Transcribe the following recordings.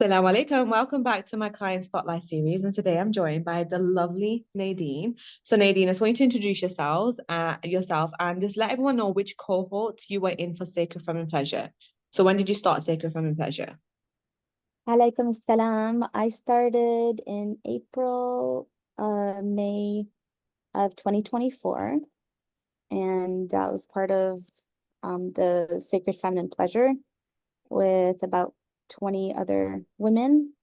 Assalamu alaikum. Welcome back to my client spotlight series. And today I'm joined by the lovely Nadine. So Nadine, I just want you to introduce yourself and just let everyone know which cohort you were in for Sacred Feminine Pleasure. So when did you start Sacred Feminine Pleasure? Alaikum salam. I started in April, May of 2024, and I was part of the Sacred Feminine Pleasure with about 20 other women,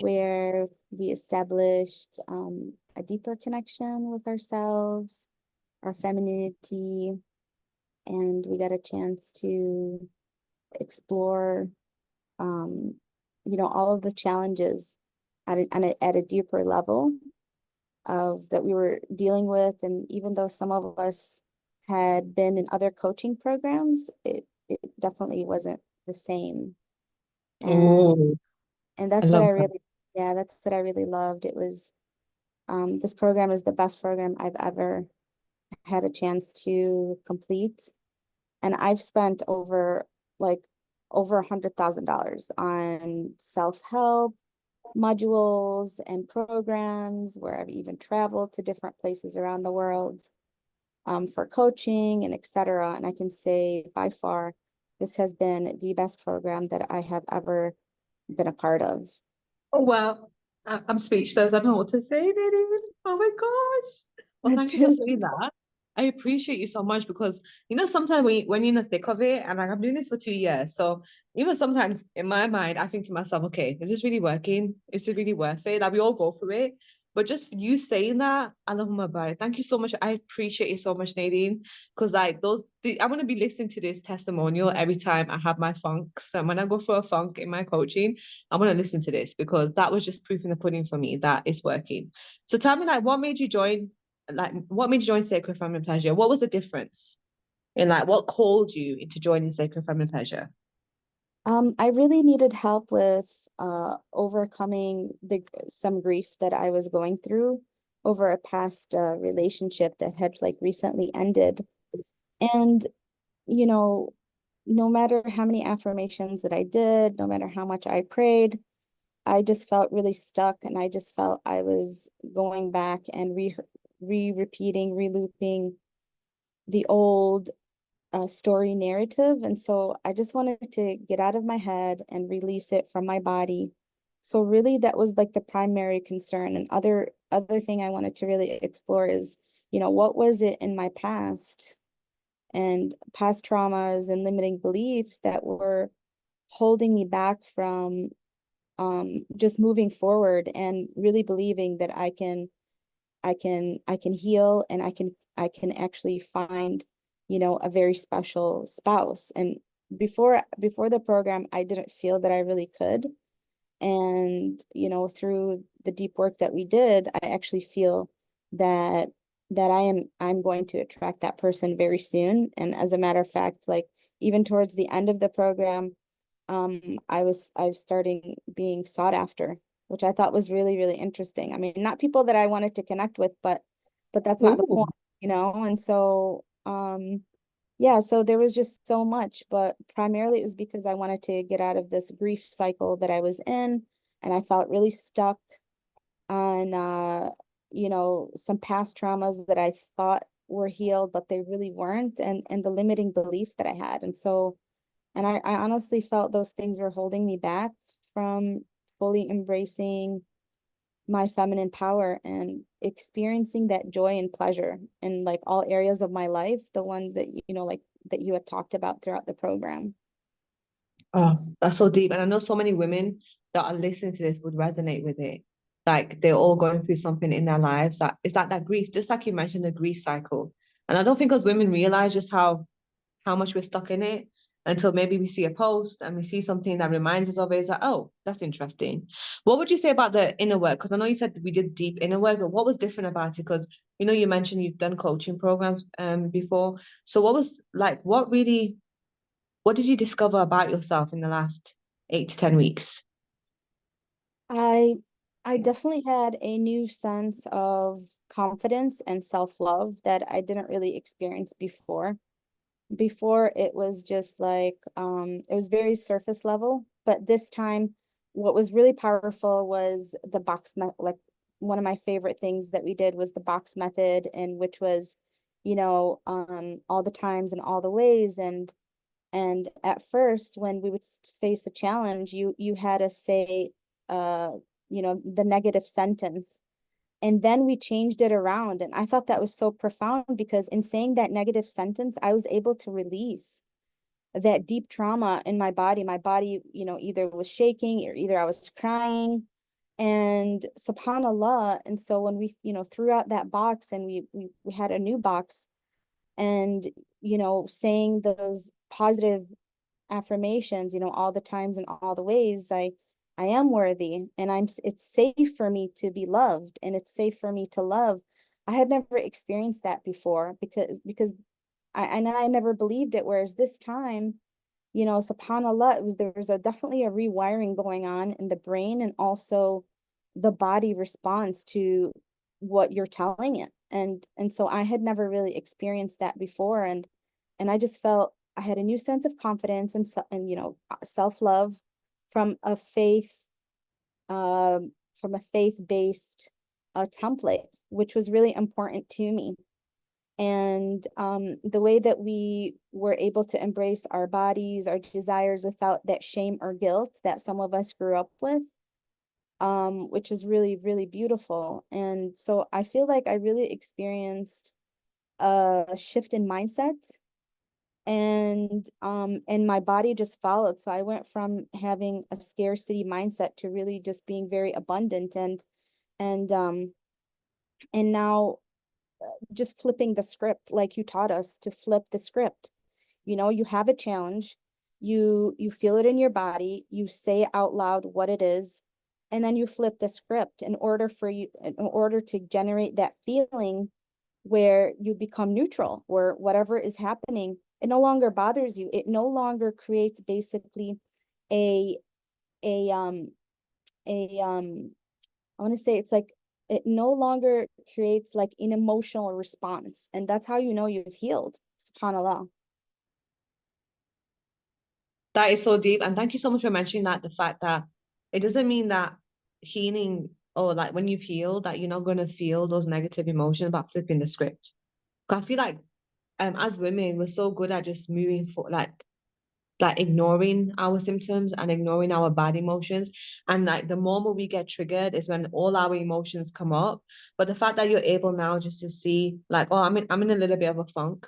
where we established a deeper connection with ourselves, our femininity, and we got a chance to explore um, all of the challenges at a deeper level of that we were dealing with. And even though some of us had been in other coaching programs, it definitely wasn't the same. And Oh, and I that's what love I that. really, yeah, that's what I really loved. It was this program is the best program I've ever had a chance to complete. And I've spent like over $100,000 on self-help modules and programs, where I've even traveled to different places around the world for coaching and etc. And I can say by far, this has been the best program that I have ever been a part of. Oh, well, I'm speechless. I don't know what to say, Nadine. Oh my gosh. Well, thank It's you for really saying that. I appreciate you so much because sometimes when you're in the thick of it, and like I'm doing this for 2 years, so even sometimes in my mind, I think to myself, okay, is this really working? Is it really worth it? Like we all go through it, but just you saying that, Allahumma barik. Thank you so much. I appreciate you so much, Nadine, because like I'm gonna be listening to this testimonial every time I have my funks. And when I go for a funk in my coaching, I'm gonna listen to this because that was just proof in the pudding for me that it's working. So tell me, like, what made you join Sacred Feminine Pleasure? What was the difference in like what called you into joining Sacred Feminine Pleasure? I really needed help with overcoming the some grief that I was going through over a past relationship that had like recently ended. And you know, no matter how many affirmations that I did, no matter how much I prayed, I just felt really stuck, and I just felt I was going back and repeating, relooping the old story narrative. And so I just wanted to get out of my head and release it from my body. So really that was like the primary concern. And other thing I wanted to really explore is, what was it in my past and past traumas and limiting beliefs that were holding me back from just moving forward and really believing that I can heal, and I can actually find, a very special spouse. And before the program, I didn't feel that I really could. And, through the deep work that we did, I actually feel that I'm going to attract that person very soon. And as a matter of fact, like even towards the end of the program, I was starting being sought after, which I thought was really, really interesting. I mean, not people that I wanted to connect with, but that's not the Ooh. point. And so yeah, so there was just so much, but primarily it was because I wanted to get out of this grief cycle that I was in, and I felt really stuck on some past traumas that I thought were healed, but they really weren't, and the limiting beliefs that I had. And so I honestly felt those things were holding me back from fully embracing my feminine power and experiencing that joy and pleasure in like all areas of my life, the ones that, like that you had talked about throughout the program. Oh, that's so deep. And I know so many women that are listening to this would resonate with it. Like they're all going through something in their lives that is that grief, just like you mentioned, the grief cycle. And I don't think as women realize just how much we're stuck in it until maybe we see a post and we see something that reminds us of it. It's like, oh, that's interesting. What would you say about the inner work? Because I know you said we did deep inner work, but what was different about it? Because you mentioned you've done coaching programs before. So what did you discover about yourself in the last 8 to 10 weeks? I I definitely had a new sense of confidence and self-love that I didn't really experience before. Before it was just like it was very surface level, but this time what was really powerful was the box method. Like one of my favorite things that we did was the box method, and which was, all the times and all the ways. And at first, when we would face a challenge, you had to say, uh, the negative sentence. And then we changed it around. And I thought that was so profound, because in saying that negative sentence, I was able to release that deep trauma in my body. My body, either was shaking, or either I was crying. And subhanallah. And so when we, threw out that box, and we had a new box, and, saying those positive affirmations, all the times and all the ways, I am worthy, and it's safe for me to be loved, and it's safe for me to love. I had never experienced that before, because I never believed it. Whereas this time, subhanallah, there was definitely a rewiring going on in the brain, and also the body responds to what you're telling it. And so I had never really experienced that before. And I just felt I had a new sense of confidence, and self-love from a faith, from a faith-based template, which was really important to me. And the way that we were able to embrace our bodies, our desires, without that shame or guilt that some of us grew up with, which is really, really beautiful. And so I feel like I really experienced a shift in mindset, and my body just followed. So I went from having a scarcity mindset to really just being very abundant, and and now just flipping the script, like you taught us to flip the script. You have a challenge, you feel it in your body, you say out loud what it is, and then you flip the script in order to generate that feeling where you become neutral, where whatever is happening, it no longer bothers you. It no longer creates basically a a um I want to say, it's like it no longer creates like an emotional response. And that's how you know you've healed. SubhanAllah. That is so deep. And thank you so much for mentioning that, the fact that it doesn't mean that healing, or like when you've healed, that you're not going to feel those negative emotions about flipping the script. 'Cause I feel like as women, we're so good at just moving for like ignoring our symptoms and ignoring our bad emotions. And like the moment we get triggered is when all our emotions come up. But the fact that you're able now just to see like, oh, I'm in a little bit of a funk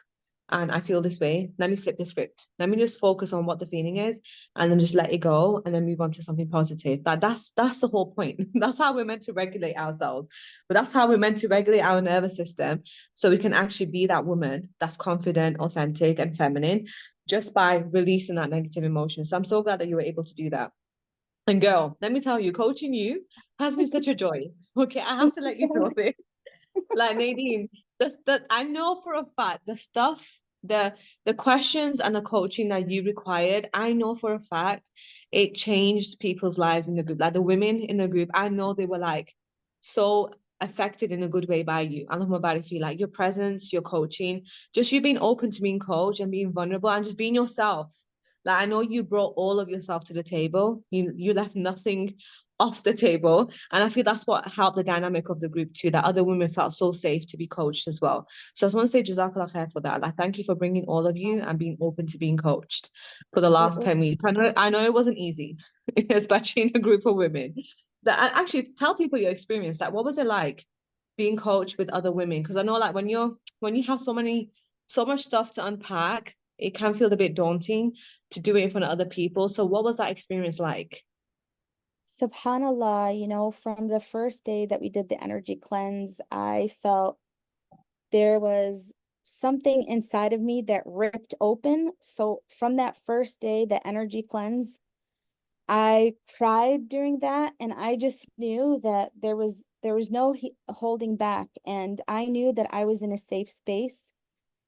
and I feel this way. Let me flip the script. Let me just focus on what the feeling is and then just let it go and then move on to something positive. That's the whole point. That's how we're meant to regulate ourselves. But that's how we're meant to regulate our nervous system, so we can actually be that woman that's confident, authentic, and feminine, just by releasing that negative emotion. So I'm so glad that you were able to do that. And girl, let me tell you, coaching you has been such a joy. Okay, I have Thank to you let you so know much. this. Like Nadine, the I know for a fact the stuff, the questions and the coaching that you required, I know for a fact it changed people's lives in the group. Like the women in the group, I know they were like so affected in a good way by you. I don't know about it, feel like your presence, your coaching, just you being open to being coached and being vulnerable and just being yourself. Like I know you brought all of yourself to the table. You left nothing off the table. And I feel that's what helped the dynamic of the group too, that other women felt so safe to be coached as well. So I just want to say Jazakallah khair for that. Like thank you for bringing all of you and being open to being coached for the It last was 10 weeks. I know it wasn't easy, especially in a group of women. That, and actually tell people your experience. Like what was it like being coached with other women? Because I know like when you have so much stuff to unpack, it can feel a bit daunting to do it in front of other people. So what was that experience like? SubhanAllah, from the first day that we did the energy cleanse, I felt there was something inside of me that ripped open. So from that first day, the energy cleanse, I cried during that, and I just knew that there was no holding back, and I knew that I was in a safe space.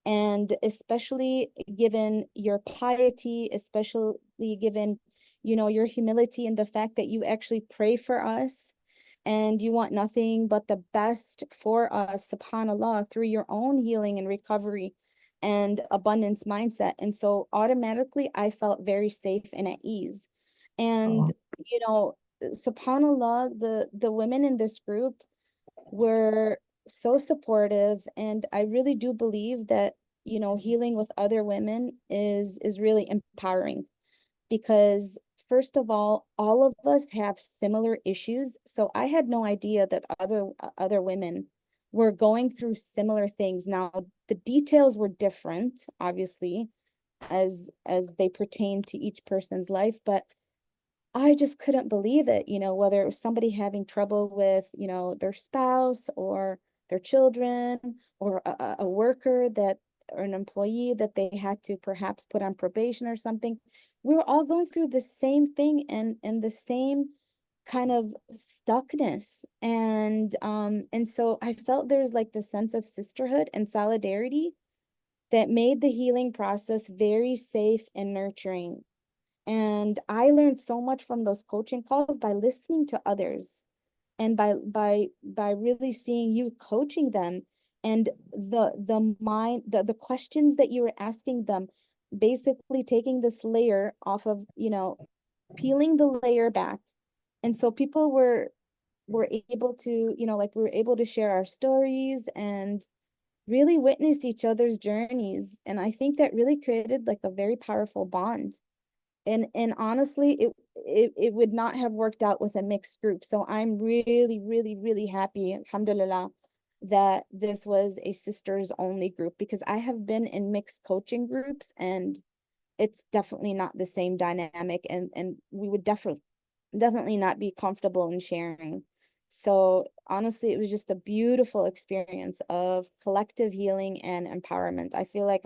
And especially given your piety, especially given, your humility, and the fact that you actually pray for us, and you want nothing but the best for us, subhanallah, through your own healing and recovery and abundance mindset. And so automatically I felt very safe and at ease. And, Oh, you know, subhanallah, the women in this group were so supportive, and I really do believe that, healing with other women is really empowering, because first of all of us have similar issues. So I had no idea that other women were going through similar things. Now, the details were different, obviously, as they pertain to each person's life, but I just couldn't believe it, whether it was somebody having trouble with, their spouse or their children, or a worker that, or an employee that they had to perhaps put on probation or something. We were all going through the same thing, and the same kind of stuckness. And so I felt there's like this sense of sisterhood and solidarity that made the healing process very safe and nurturing. And I learned so much from those coaching calls by listening to others, and by really seeing you coaching them, and the questions that you were asking them, basically taking this layer off of, peeling the layer back. And so people were able to, like, we were able to share our stories and really witness each other's journeys. And I think that really created like a very powerful bond. And honestly, it would not have worked out with a mixed group. So I'm really, really, really happy, alhamdulillah, that this was a sisters only group, because I have been in mixed coaching groups, and it's definitely not the same dynamic, and we would definitely not be comfortable in sharing. So honestly, it was just a beautiful experience of collective healing and empowerment. I feel like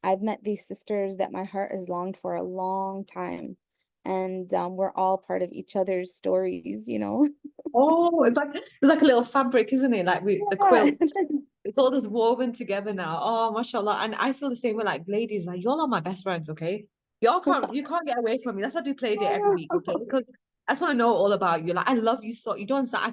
I've met these sisters that my heart has longed for a long time. And we're all part of each other's stories. Oh, it's like a little fabric, isn't it? Like the Yeah. quilt. It's all just woven together now. Oh, mashallah. And I feel the same way, like ladies, like y'all are my best friends, okay? You can't get away from me. That's why I do play date every week, okay? Because I just want to know all about you. Like I love you so you don't understand. I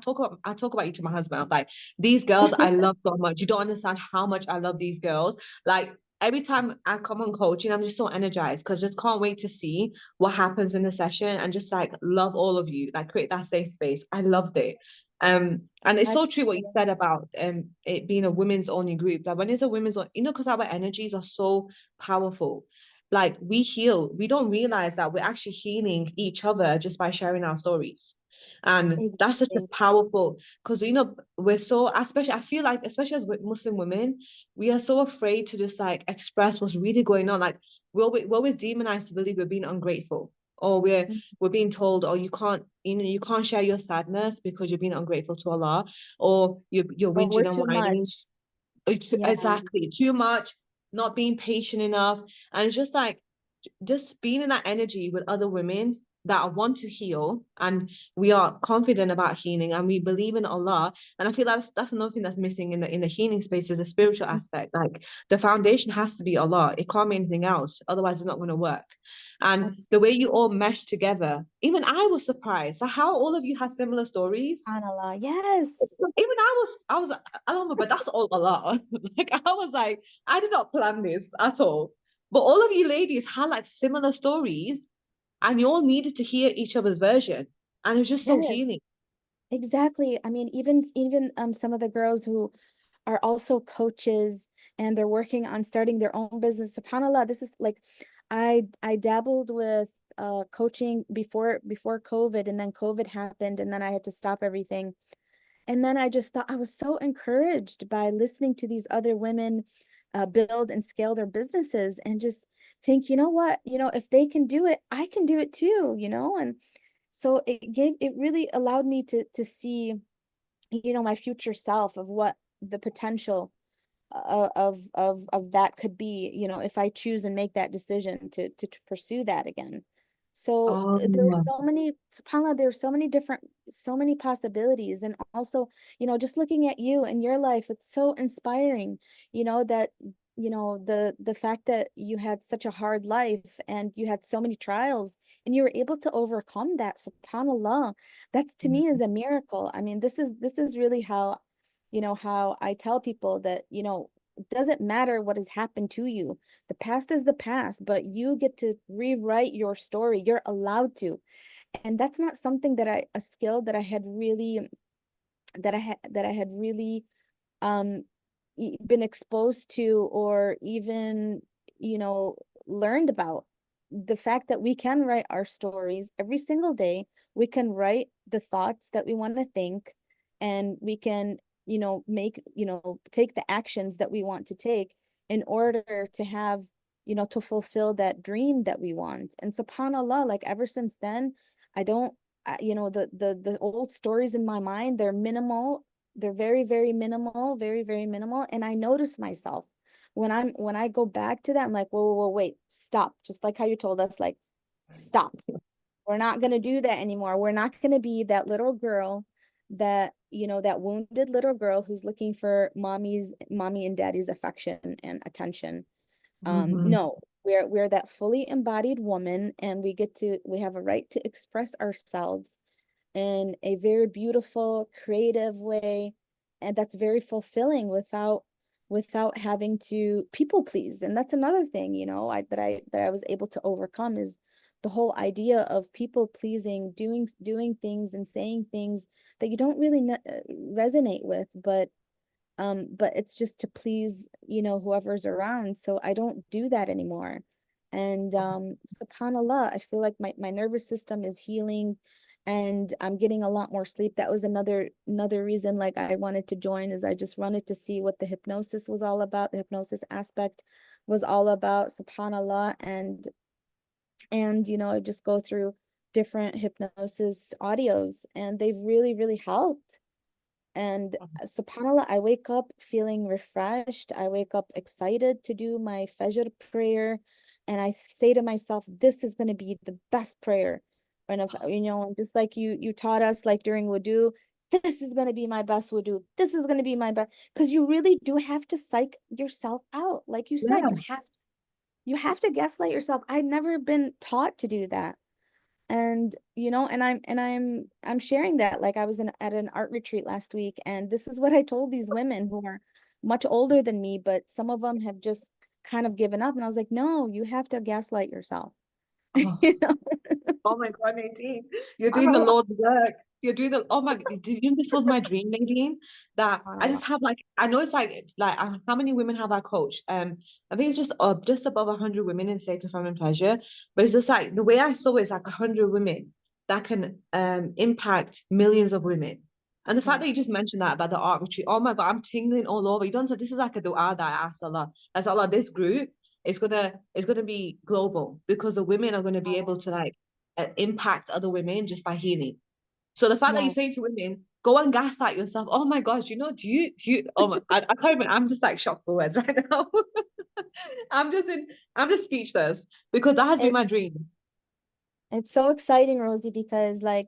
talk about you to my husband. I'm like, these girls I love so much. You don't understand how much I love these girls. Like every time I come on coaching, I'm just so energized because just can't wait to see what happens in the session and just like love all of you, like create that safe space. I loved it. And it's so Yes. true what you said about it being a women's only group. Like when it's a women's, because our energies are so powerful. Like we heal, we don't realize that we're actually healing each other just by sharing our stories. And that's just a Exactly. powerful, because we're so, especially I feel like, especially as Muslim women, we are so afraid to just like express what's really going on. Like we're always demonized to believe we're being ungrateful, or we're being told, oh, you can't share your sadness because you're being ungrateful to Allah, or you're Oh, we're whinging and too whining. much. Yeah. Exactly, too much, not being patient enough. And it's just like just being in that energy with other women that want to heal, and we are confident about healing and we believe in Allah. And I feel that's another thing that's missing in the healing space, is a spiritual aspect. Like the foundation has to be Allah. It can't be anything else, otherwise it's not going to work. And the way you all mesh together, even I was surprised at how all of you had similar stories. Subhanallah. Yes. Even I was Allah, but that's all Allah. Like I was like, I did not plan this at all. But all of you ladies had like similar stories, and you all needed to hear each other's version. And it was just so Yes. healing. Exactly. I mean, even some of the girls who are also coaches, and they're working on starting their own business. SubhanAllah, this is like, I dabbled with coaching before COVID, and then COVID happened, and then I had to stop everything. And then I just thought, I was so encouraged by listening to these other women build and scale their businesses, and just think, you know what, if they can do it, I can do it too. And so it really allowed me to see, my future self, of what the potential of that could be, if I choose and make that decision to pursue that again. So there's Oh, so many, subhanAllah, there's so many possibilities. And also, just looking at you and your life, it's so inspiring, that the fact that you had such a hard life, and you had so many trials, and you were able to overcome that, subhanAllah. That's, to me, is a miracle. I mean, this is really how I tell people that, it doesn't matter what has happened to you. The past is the past, but you get to rewrite your story. You're allowed to. And that's not something a skill that I had really, that I had really um been exposed to, or even, you know, learned about. The fact that we can write our stories every single day, we can write the thoughts that we want to think, and we can, you know, make, you know, take the actions that we want to take in order to have, you know, to fulfill that dream that we want. And subhanallah, like ever since then, I don't, you know, the old stories in my mind, they're minimal. They're very, very minimal, very, very minimal. And I notice myself when I go back to that, I'm like, whoa, whoa, whoa, wait, stop. Just like how you told us, like, stop. We're not going to do that anymore. We're not going to be that little girl, that, you know, that wounded little girl who's looking for mommy and daddy's affection and attention. Mhm. No, we're that fully embodied woman, and we have a right to express ourselves in a very beautiful, creative way, and that's very fulfilling without having to people please. And that's another thing, you know, that I was able to overcome, is the whole idea of people pleasing, doing things and saying things that you don't really resonate with, but it's just to please, you know, whoever's around. So I don't do that anymore. And subhanallah, I feel like my nervous system is healing, and I'm getting a lot more sleep. That was another reason like I wanted to join, is I just wanted to see what the hypnosis was all about, the hypnosis aspect was all about, subhanallah. And you know, I just go through different hypnosis audios, and they've really, really helped. And subhanAllah, I wake up feeling refreshed. I wake up excited to do my Fajr prayer. And I say to myself, this is going to be the best prayer. And if, you know, just like you taught us, like during wudu, this is going to be my best wudu. This is going to be my best. Because you really do have to psych yourself out. Like you said, Yes. you have to gaslight yourself. I'd never been taught to do that. And you know, I'm sharing that, like I was at an art retreat last week, and this is what I told these women who are much older than me, but some of them have just kind of given up. And I was like, no, you have to gaslight yourself. Oh. You know. Oh my God, Nadine, you're doing the SubhanAllah. Lord's work. You're doing the, oh my, did you know this was my dream, Nadine? That I SubhanAllah. just have like, I know it's like, how many women have I coached? I think it's just above 100 women in Sacred Feminine Pleasure. But it's just like, the way I saw it is like 100 women that can impact millions of women. And the fact Yeah. that you just mentioned that about the art retreat, oh my God, I'm tingling all over. You don't say this is like a dua that I asked Allah. That's Allah, this group is gonna be global because the women are gonna be able to like impact other women just by healing. So the fact that you're Yeah. saying to women, go and gaslight yourself. Oh my gosh, do you oh my I can't even, I'm just like shocked for words right now. I'm just speechless because that has been It, my dream. it's so exciting, Rosie, because like,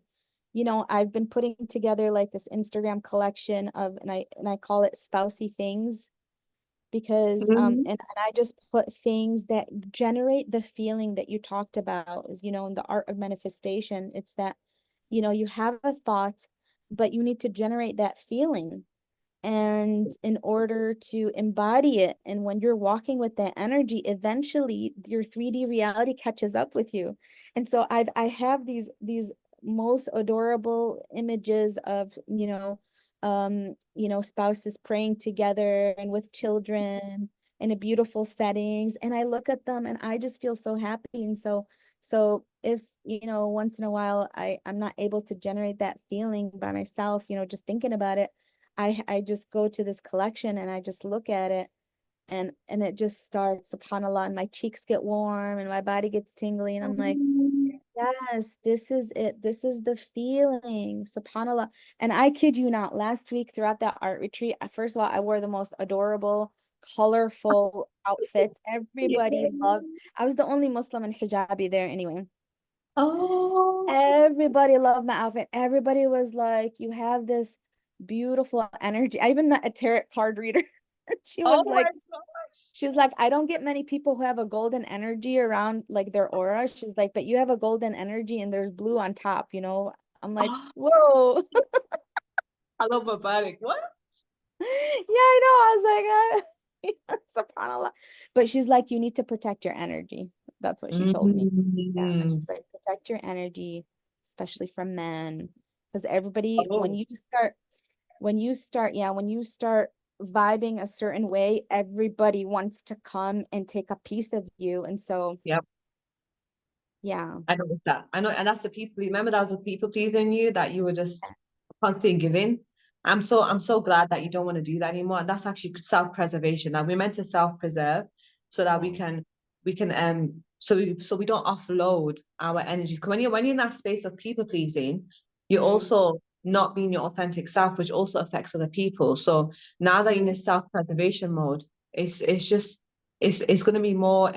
you know, I've been putting together like this Instagram collection of, and I call it spousey things, because Mhm. and I just put things that generate the feeling that you talked about, is, you know, in the art of manifestation. It's that, you know, you have a thought, but you need to generate that feeling, and in order to embody it, and when you're walking with that energy, eventually your 3D reality catches up with you. And so I have these most adorable images of, you know, spouses praying together and with children in a beautiful settings, and I look at them and I just feel so happy. And so if, you know, once in a while I'm not able to generate that feeling by myself, you know, just thinking about it, I just go to this collection and I just look at it, and it just starts, subhanallah, and my cheeks get warm and my body gets tingly, and I'm like, yes, this is it. This is the feeling, subhanallah. And I kid you not, last week throughout that art retreat, first of all, I wore the most adorable, colorful outfits. Everybody Yeah. loved. I was the only Muslim in hijabi there anyway. Oh, Everybody loved my outfit. Everybody was like, you have this beautiful energy. I even met a tarot card reader. She oh was my like, gosh. she was like, I don't get many people who have a golden energy around like their aura. She's like, but you have a golden energy and there's blue on top, you know? I'm like, Oh, whoa. I love my body. What? Yeah, I know. I was like, SubhanAllah. But she's like, you need to protect your energy. That's what she told me. Yeah, Mm. she's like, protect your energy, especially from men. Because everybody, Oh, when you start vibing a certain way, everybody wants to come and take a piece of you. And so, yeah. yeah. I know it's that. I know, and that's the people. Remember, that was the people pleasing you that you were just constantly giving. I'm so glad that you don't want to do that anymore. And that's actually self-preservation. That we're meant to self-preserve so that Yeah. so we don't offload our energies. Because when you're in that space of people pleasing, you're Mm. also not being your authentic self, which also affects other people. So now that you're in Mm. this self-preservation mode, it's just it's gonna be more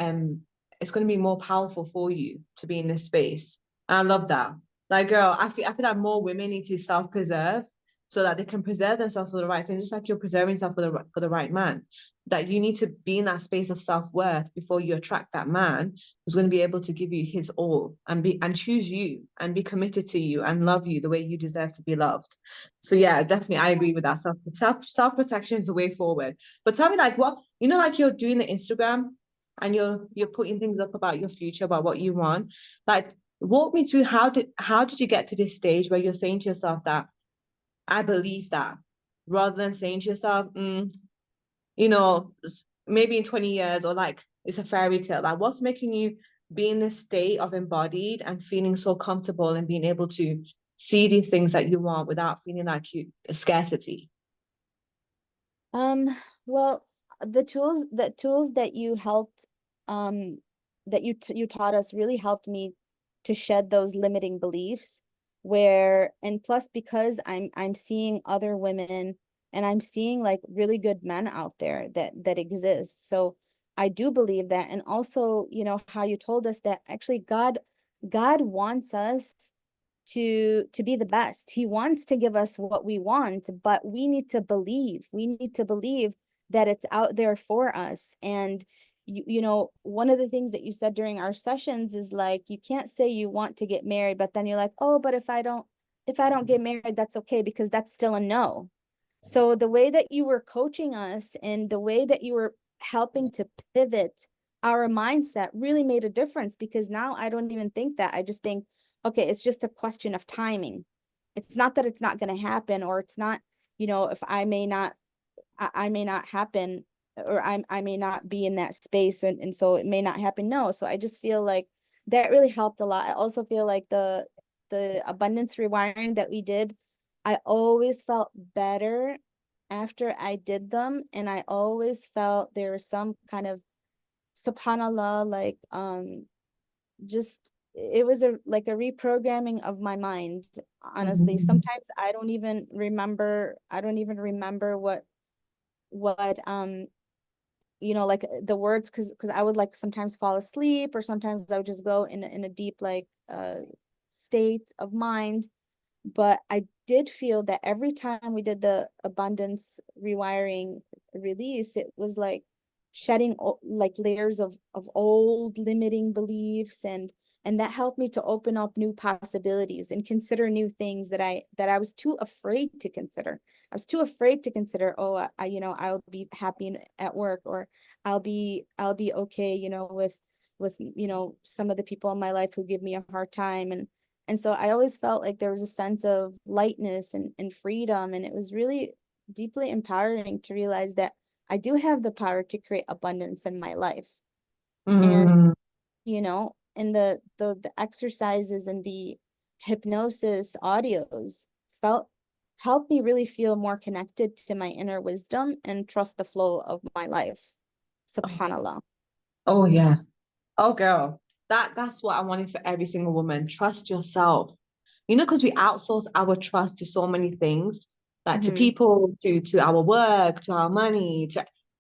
it's going to be more powerful for you to be in this space. And I love that. Like, girl, I feel like more women need to self-preserve so that they can preserve themselves for the right thing, just like you're preserving yourself for the right man. That you need to be in that space of self-worth before you attract that man who's going to be able to give you his all and choose you and be committed to you and love you the way you deserve to be loved. So yeah, definitely I agree with that. Self-protection is the way forward. But tell me, like, what, like you're doing the Instagram and you're putting things up about your future, about what you want. Like, walk me through, how did you get to this stage where you're saying to yourself that I believe that, rather than saying to yourself, maybe in 20 years, or like it's a fairy tale. Like, what's making you be in this state of embodied and feeling so comfortable and being able to see these things that you want without feeling like a scarcity? Um, well, the tools that you helped, um, that you taught us really helped me to shed those limiting beliefs and plus because I'm seeing other women and I'm seeing like really good men out there that exist. So I do believe that. And also, how you told us that actually God wants us to be the best. He wants to give us what we want, but we need to believe. We need to believe that it's out there for us. And one of the things that you said during our sessions is like, you can't say you want to get married, but then you're like, oh, but if I don't get married, that's okay, because that's still a no. So the way that you were coaching us and the way that you were helping to pivot our mindset really made a difference, because now I don't even think that. I just think, okay, it's just a question of timing. It's not that it's not going to happen, or it's not, if I may not happen, or I may not be in that space, and so it may not happen. No. So I just feel like that really helped a lot. I also feel like the abundance rewiring that we did, I always felt better after I did them, and I always felt there was some kind of subhanallah, like just it was like a reprogramming of my mind. Honestly, Mhm. sometimes I don't even remember what like the words, because I would like sometimes fall asleep, or sometimes I would just go in a deep like state of mind. But I did feel that every time we did the abundance rewiring release, it was like shedding like layers of old limiting beliefs, and that helped me to open up new possibilities and consider new things that I was too afraid to consider. I was too afraid to consider, oh, I'll be happy at work, or I'll be okay, with some of the people in my life who give me a hard time. And so I always felt like there was a sense of lightness and freedom. And it was really deeply empowering to realize that I do have the power to create abundance in my life. And, Mm. in the exercises and the hypnosis audios felt helped me really feel more connected to my inner wisdom and trust the flow of my life. Oh, Subhanallah. oh yeah. Oh, girl, that's what I wanted for every single woman. Trust yourself. Because we outsource our trust to so many things, like to Mm-hmm. people, to our work, to our money.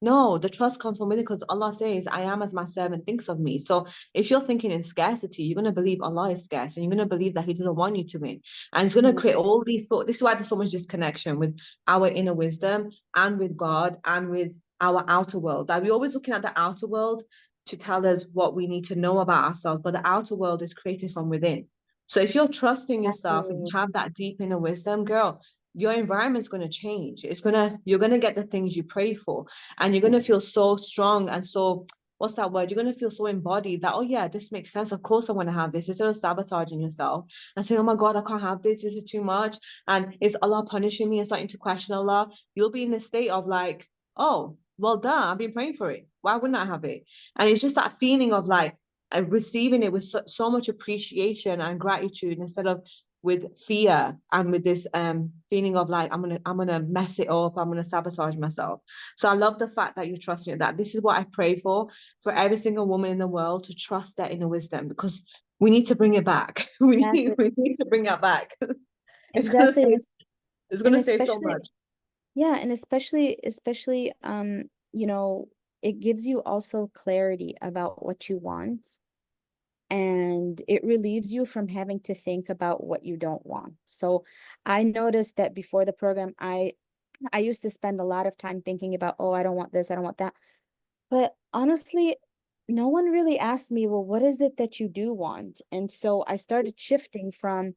No, the trust comes from within, because Allah says, I am as my servant thinks of me. So if you're thinking in scarcity, you're going to believe Allah is scarce, and you're going to believe that He doesn't want you to win. And it's going to create all these thoughts. This is why there's so much disconnection with our inner wisdom and with God and with our outer world. That we're always looking at the outer world to tell us what we need to know about ourselves, but the outer world is created from within. So if you're trusting yourself and you Exactly. have that deep inner wisdom, girl, your environment's going to change. You're going to get the things you pray for, and you're going to feel so strong and so, what's that word? You're going to feel so embodied that, oh yeah, this makes sense. Of course I want to have this. Instead of sabotaging yourself and saying, oh my God, I can't have this. This is too much. And is Allah punishing me and starting to question Allah? You'll be in a state of like, oh, well, duh, I've been praying for it. Why wouldn't I have it? And it's just that feeling of like receiving it with so much appreciation and gratitude instead of with fear and with this feeling of like I'm gonna mess it up, I'm gonna sabotage myself. So I love the fact that you trust me, that this is what I pray for every single woman in the world, to trust their inner wisdom, because we need to bring it back. Exactly. We need to bring it back. It's gonna Exactly. save it's And gonna save so especially, much. yeah, and especially, you know, it gives you also clarity about what you want, and it relieves you from having to think about what you don't want. So I noticed that before the program, I used to spend a lot of time thinking about, oh, I don't want this, I don't want that. But honestly, no one really asked me, well, what is it that you do want? And so I started shifting from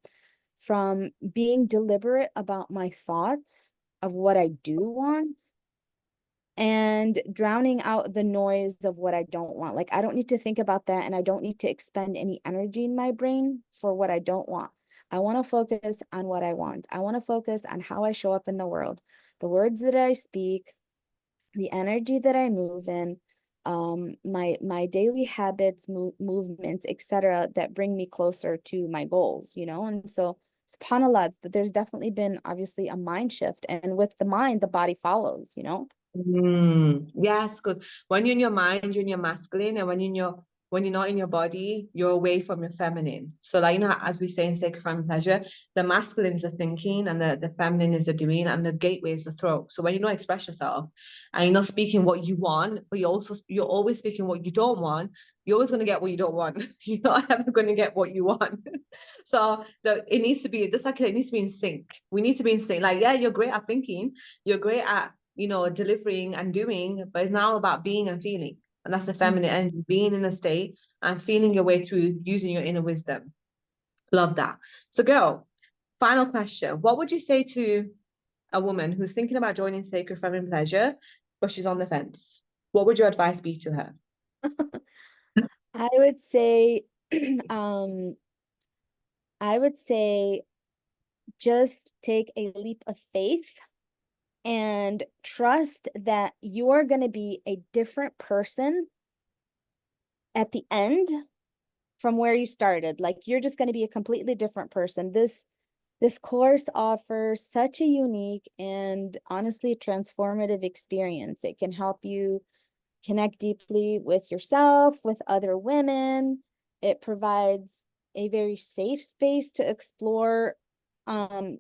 being deliberate about my thoughts of what I do want, and drowning out the noise of what I don't want. Like, I don't need to think about that, and I don't need to expend any energy in my brain for what I don't want. I want to focus on what I want. I want to focus on how I show up in the world, the words that I speak, the energy that I move in, my daily habits, movements, etc., that bring me closer to my goals, you know? And so, subhanAllah, there's definitely been obviously a mind shift. And with the mind, the body follows, you know? Yes, good. When you're in your mind, you're in your masculine, and when you're not in your body, you're away from your feminine. So, like, as we say in Sacred Family Pleasure, the masculine is the thinking, and the feminine is the doing, and the gateway is the throat. So when you don't express yourself and you're not speaking what you want, but you're always speaking what you don't want, you're always going to get what you don't want. You're not ever going to get what you want. So it needs to be this, like, it needs to be in sync. We need to be in sync. Like, yeah, you're great at thinking, you're great at delivering and doing, but it's now about being and feeling. And that's the feminine energy, being in a state and feeling your way through using your inner wisdom. Love that. So, girl, final question. What would you say to a woman who's thinking about joining Sacred Feminine Pleasure, but she's on the fence? What would your advice be to her? I would say, um, I would say just take a leap of faith and trust that you're going to be a different person at the end from where you started. Like, you're just going to be a completely different person. This course offers such a unique and honestly transformative experience. It can help you connect deeply with yourself, with other women. It provides a very safe space to explore, and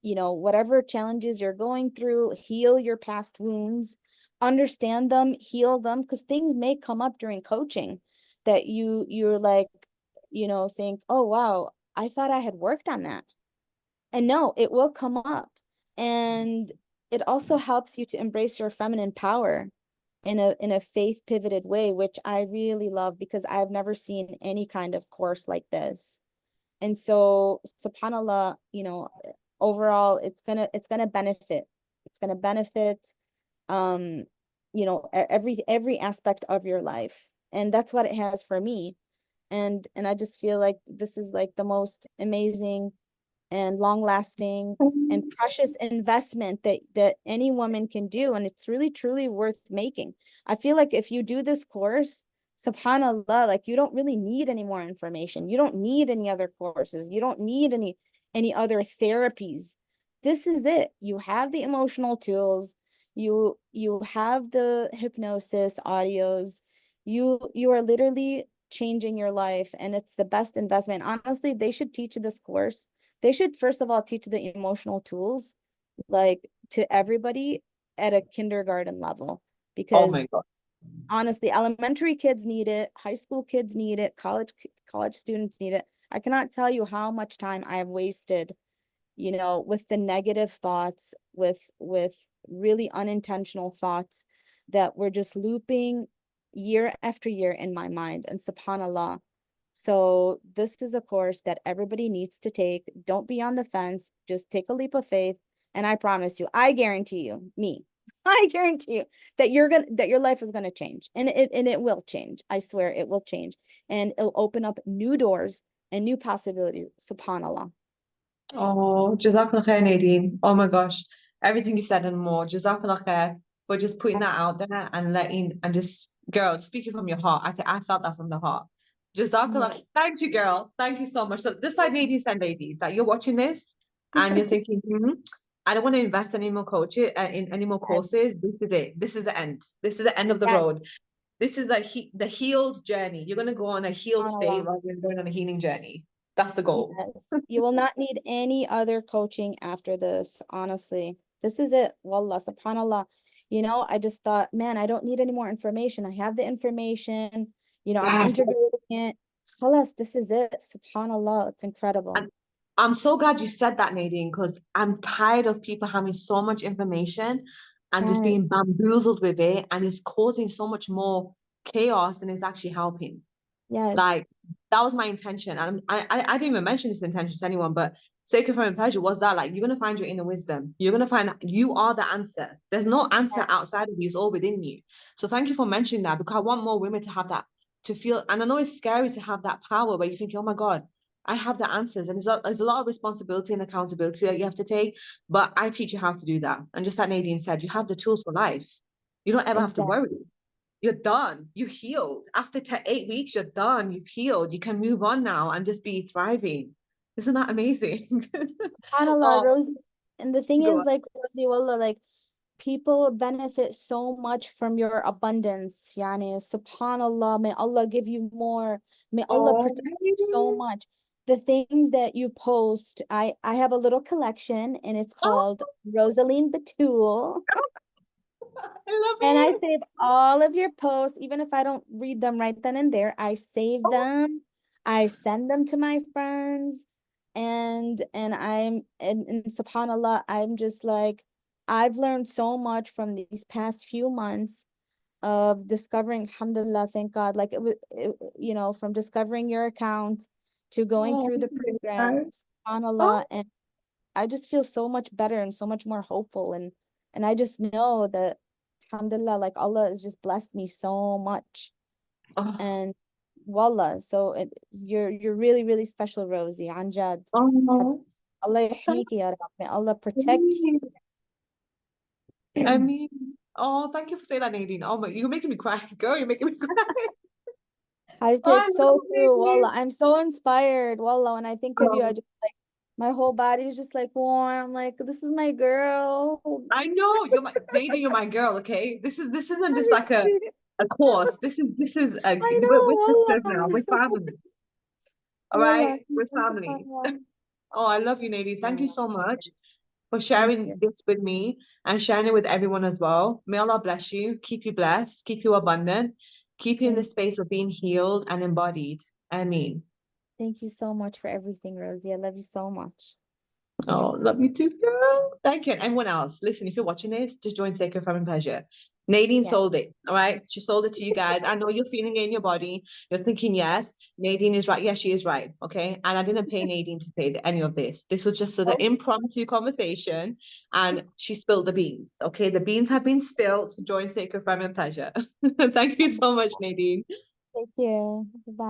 whatever challenges you're going through, heal your past wounds, understand them, heal them, because things may come up during coaching that you're like, think, oh wow, I thought I had worked on that. And no, it will come up. And it also helps you to embrace your feminine power in a faith pivoted way, which I really love, because I've never seen any kind of course like this. And so, subhanallah, overall, it's gonna benefit. It's gonna benefit, um, every aspect of your life. And that's what it has for me. And I just feel like this is like the most amazing and long lasting and precious investment that any woman can do, and it's really truly worth making. I feel like if you do this course, subhanallah, like, you don't really need any more information, you don't need any other courses, you don't need any other therapies. This is it. You have the emotional tools, you have the hypnosis audios, you are literally changing your life, and it's the best investment. Honestly, they should teach this course. They should first of all teach the emotional tools, like, to everybody at a kindergarten level, Oh because my God. honestly, elementary kids need it, high school kids need it, college students need it. I cannot tell you how much time I have wasted, with the negative thoughts, with really unintentional thoughts that were just looping year after year in my mind. And subhanallah, so this is a course that everybody needs to take. Don't be on the fence. Just take a leap of faith. And I promise you, I guarantee you, me, I guarantee you that your life is gonna change. And it will change. I swear it will change. And it'll open up new doors and new possibilities. SubhanAllah. Oh, Jazakallah khair, Nadine. Oh my gosh. Everything you said and more. Jazakallah khair for just putting that out there and letting and just girl, speaking from your heart. I felt that from the heart. Jazakallah. Thank you, girl. Thank you so much. So this like Nadine said, ladies, that you're watching this and you're thinking, I don't want to invest any more coaches in any more Yes. courses. This is it. This is the end. This is the end of the Yes. road. This is like the healed journey. You're gonna go on a healed state SubhanAllah. rather than going on a healing journey. That's the goal. Yes. You will not need any other coaching after this, honestly. This is it. Wallah, SubhanAllah. You know, I just thought, man, I don't need any more information. I have the information. You know, I'm Yes. integrating it. Khalas, this is it. SubhanAllah. It's incredible. And I'm so glad you said that, Nadine, because I'm tired of people having so much information and just Right. being bamboozled with it, and it's causing so much more chaos than it's actually helping. Yes. Like that was my intention, and I didn't even mention this intention to anyone, but sacred fun and pleasure was that like you're gonna find your inner wisdom. You're gonna find that you are the answer. There's no answer outside of you; it's all within you. So thank you for mentioning that because I want more women to have that, to feel. And I know it's scary to have that power where you think, oh my God, I have the answers, and there's a lot of responsibility and accountability that you have to take. But I teach you how to do that, and just like Nadine said, you have the tools for life. You don't ever have to Exactly. worry. You're done. You healed. After 8 weeks, you're done. You've healed. You can move on now and just be thriving. Isn't that amazing? SubhanAllah, Oh, Rosie. And the thing go is, on. like, Rosie, wallah, like, people benefit so much from your abundance. Yani, SubhanAllah, may Allah give you more. May Allah Oh, protect you so much. The things that you post, I have a little collection and it's oh, called Rosaline Batul. I love And I it. save all of your posts, even if I don't read them right then and there. I save Oh, them. I send them to my friends. And SubhanAllah, I'm just like, I've learned so much from these past few months of discovering, alhamdulillah, thank God, like you know, from discovering your account to going oh, through the program, oh, SubhanAllah, and I just feel so much better and so much more hopeful. And I just know that, alhamdulillah, like Allah has just blessed me so much. oh, And wallah, so you're really, really special, Rosie. Anjad. oh. Allah Thank yahmiki ya Rab. May Allah protect you. I you. mean, oh, thank you for saying that, Nadine. Oh my, you're making me cry, girl. You're making me cry. Oh, I It's love so you, true. Wallah, Nadine. I'm so inspired. Wallah, when I think of you, I Oh, just like my whole body is just like warm. I'm like, this is my girl. I know you're my Nadine. You're my girl. Okay, this isn't just like a course. This is a I we're sisters know, now. We're wallah. family. All Wallah, right, we're family. subhanallah. Oh, I love you, Nadine. Thank you Yeah, so much for thank sharing you. this with me and sharing it with everyone as well. May Allah bless you, keep you blessed, keep you abundant, keep you in the Thank, space of being healed and embodied. I mean. thank you so much for everything, Rosie. I love you so much. Oh, love you too, girl. Thank you. And everyone else, listen, if you're watching this, just join Sacred Fun and Pleasure. Nadine Yeah. sold it. All right. She sold it to you guys. I know you're feeling it in your body. You're thinking, yes, Nadine is right. Yes, she is right. Okay. And I didn't pay Nadine to say any of this. This was just sort of Oh, impromptu conversation. And she spilled the beans. Okay. The beans have been spilled. Join Sacred Fun and Pleasure. Thank you so much, Nadine. thank you. Bye.